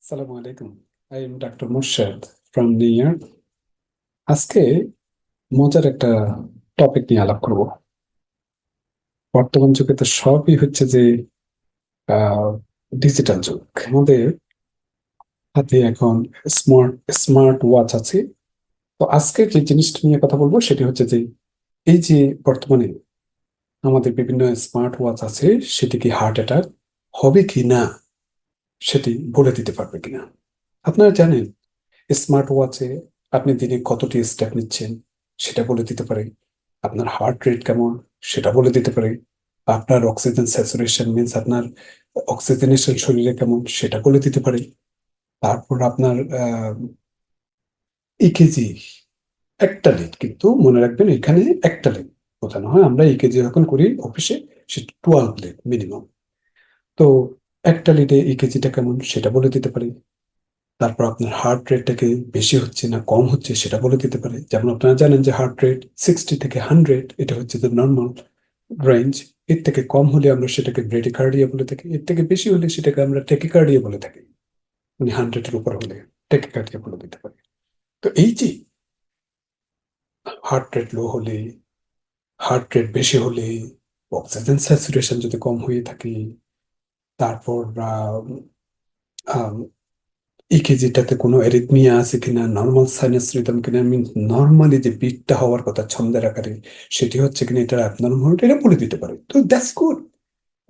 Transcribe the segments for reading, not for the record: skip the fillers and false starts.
আসসালামু আলাইকুম। I am doctor Murshed from new York. আজকে মজার একটা টপিক নিয়ে আলাপ করব। বর্তমান যুগে তো সবই হচ্ছে যে ডিজিটাল যুগ। আমাদের হাতে এখন স্মার্ট স্মার্ট ওয়াচ আছে। তো আজকে যে জিনিসটা নিয়ে কথা বলবো সেটি হচ্ছে যে এই যে বর্তমানে আমাদের বিভিন্ন স্মার্ট ওয়াচ আছে, সেটি কি হার্ট অ্যাটাক হবে কি না সেটি বলে দিতে পারবে কিনা। আপনারা জানেন স্মার্ট ওয়াচে আপনি দিনে কতটি স্টেপ নিচ্ছেন সেটা বলে দিতে পারে, আপনার হার্ট রেট কেমন সেটা বলে দিতে পারে, আপনার অক্সিজেন স্যাচুরেশন মিন্স আপনার অক্সিজেনেশন শরীরে কেমন সেটা বলে দিতে পারে। তারপর আপনার ইকেজি, একটা লিড কিন্তু মনে রাখবেন, এখানে একটা লিড বোঝানো হয়। আমরা ইকেজি যখন করি অফিসে, সেটা 12 লিড মিনিমাম। তো একটা লিডে ইকেজিটা কেমন সেটা বলে দিতে পারে। তারপর আপনার হার্ট রেটটাকে বেশি হচ্ছে না কম হচ্ছে সেটা বলে দিতে পারে। যেমন আপনারা জানেন যে হার্ট রেট 60 থেকে 100, এটা হচ্ছে যে নর্মাল রেঞ্জ। এর থেকে কম হলে আমরা সেটাকে ব্রেডিকার্ডিয়া বলে থাকি, এর থেকে বেশি হলে সেটাকে আমরা টেকিকার্ডিয়া বলে থাকি। মানে 100-এর উপর হলে টেকিকার্ডিয়া বলে দিতে পারি। তো এই যে হার্ট রেট লো হলে, হার্ট রেট বেশি হলে, অক্সিজেন স্যাচুরেশন যদি কম হয়ে থাকে, তারপর ইকেজিটাতে কোনো অ্যারিথমিয়া আছে কিনা, নর্মাল সাইনাস রিদম কিনা, মিন নর্মালি যে বিটটা হওয়ার কথা ছন্দের আকারে সেটি হচ্ছে কিনা, এটা অ্যাবনর্মাল, এটা বলে দিতে পারে। তো দ্যাটস গুড।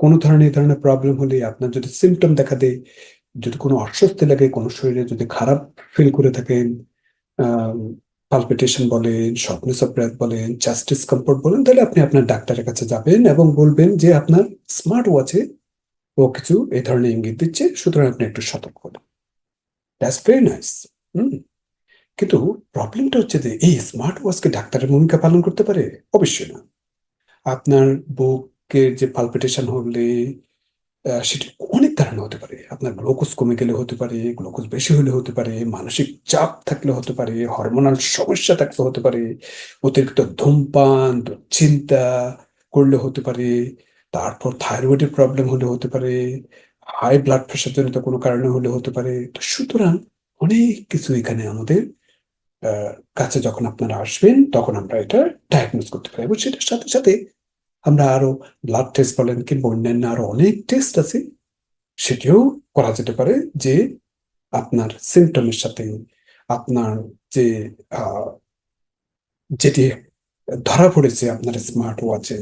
কোনো ধরনের এই ধরনের প্রবলেম হলে, আপনার যদি সিমটম দেখা দেয়, যদি কোনো অস্বস্তি লাগে, কোনো শরীরে যদি খারাপ ফিল করে থাকেন, পালপিটেশন বলেন, শর্টনেস অফ ব্রেথ বলেন, চেস্ট ডিসকমফোর্ট বলেন, তাহলে আপনি আপনার ডাক্তারের কাছে যাবেন এবং বলবেন যে আপনার স্মার্ট ওয়াচে ও কিছু এই ধরনের ইঙ্গিত দিচ্ছে, সুতরাং আপনি একটু সতর্ক হন। That's very nice. হুম। কিন্তু প্রবলেমটা হচ্ছে যে এই স্মার্ট ওয়াচকে ডাক্তারের ভূমিকা পালন করতে পারে? অবশ্যই না। আপনার বুকের যে পালপিটেশন হলে সেটা অনেক কারণে হতে পারে। আপনার গ্লুকোজ কমে গেলে হতে পারে, গ্লুকোজ বেশি হলে হতে পারে, মানসিক চাপ থাকলে হতে পারে, হরমোনাল সমস্যা থাকলে হতে পারে, অতিরিক্ত ধূমপান দুশ্চিন্তা করলে হতে পারে, তারপর থাইরয়েডের প্রবলেম হলে হতে পারে, হাই ব্লাড প্রেশার জনিত কোনো কারণে হলে হতে পারে। তো সুতরাং অনেক কিছু এখানে আমাদের আহ, কাছে যখন আপনারা আসবেন তখন আমরা এটা ডায়াগনোজ করতে পারি, এবং সেটার সাথে সাথে আমরা আরো ব্লাড টেস্ট বলেন কিংবা অন্যান্য আরো অনেক টেস্ট আছে, সেটিও করা যেতে পারে। যে আপনার সিমটমের সাথে আপনার যে আহ, যেটি ধরা পড়েছে আপনার স্মার্ট ওয়াচে,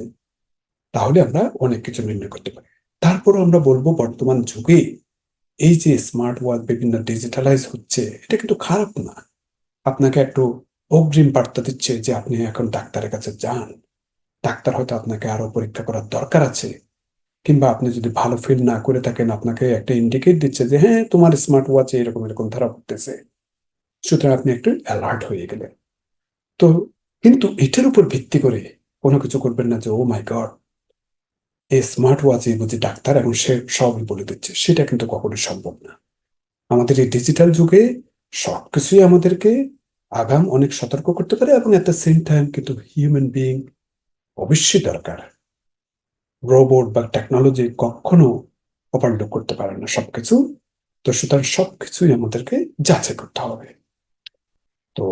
তাহলে আমরা অনেক কিছু নির্ণয় করতে পারি। তারপরও আমরা বলবো বর্তমান যুগে এই যে স্মার্ট ওয়াচ বিভিন্ন ডিজিটালাইজ হচ্ছে, এটা কিন্তু খারাপ না। আপনাকে একটু অগ্রিম বার্তা দিচ্ছে যে আপনি এখন ডাক্তারের কাছে যান, ডাক্তার হয়তো আপনাকে আরো পরীক্ষা করার দরকার আছে। কিংবা আপনি যদি ভালো ফিল না করে থাকেন, আপনাকে একটা ইন্ডিকেট দিচ্ছে যে হ্যাঁ তোমার স্মার্ট ওয়াচে এরকম এরকম ধরা পড়তেছে, সুতরাং আপনি একটু অ্যালার্ট হয়ে গেলেন। তো কিন্তু এটার উপর ভিত্তি করে কোনো কিছু করবেন না যে ও মাই গড, এই স্মার্ট ওয়াচই বুঝি ডাক্তার এবং সে সবই বলে দিচ্ছে, সেটা কিন্তু কখনোই সম্ভব না। আমাদের এই ডিজিটাল যুগে সবকিছুই আমাদেরকে আগাম অনেক সতর্ক করতে পারে, এবং এট দ্য সেম টাইম কিন্তু হিউম্যান বিইং অবশ্যই দরকার। রোবট বা টেকনোলজি কখনো ওভারলুক করতে পারে না সবকিছু। তো সুতরাং সবকিছুই আমাদেরকে যাচাই করতে হবে। তো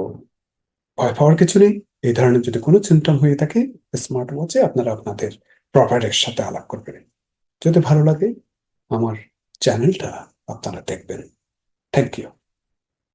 ভয় পাওয়ার কিছু নেই। এই ধরনের যদি কোনো সিমটম হয়ে থাকে, স্মার্ট ওয়াচে আপনারা আপনাদের প্রোভাইডারের সাথে আলাপ করবেন। যদি ভালো লাগে আমার চ্যানেলটা আপনারা দেখবেন। Thank you.